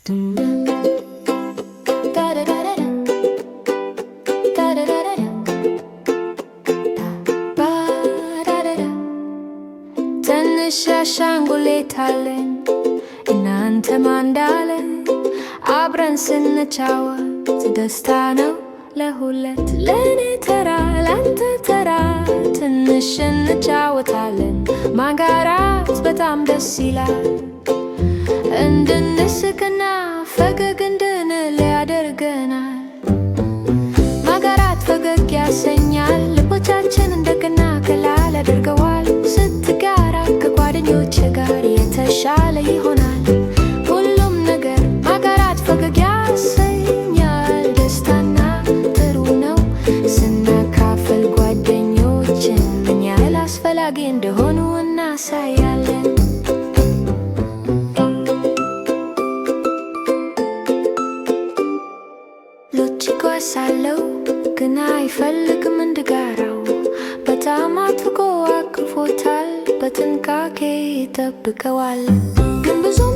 ትንሽ አሻንጉሊት አለን እናንተ ማንዳለ አብረን ስንጫወት ደስታ ነው ለሁለት ለኔ ተራ ላንተ ተራ ትንሽ እንጫወታለን ማጋራት በጣም ደስ ይላል እንድንስቅና ፈገግ እንድንል ያደርገናል ማጋራት ፈገግ ያሰኛል ልቦቻችን እንደገና ቀላል ያደርገዋል ስትጋራ ከጓደኞች ጋር የተሻለ ይሆናል ሁሉም ነገር ማጋራት ፈገግ ያሰኛል ደስታና ጥሩ ነው ስናካፍል ጓደኞችን ምን ያህል አስፈላጊ እንደሆኑ እናሳያለን ሳለው ግን አይፈልግም እንድጋራው በጣም አጥብቆ አቅፎታል በጥንቃቄ ይጠብቀዋል ግን ብዙም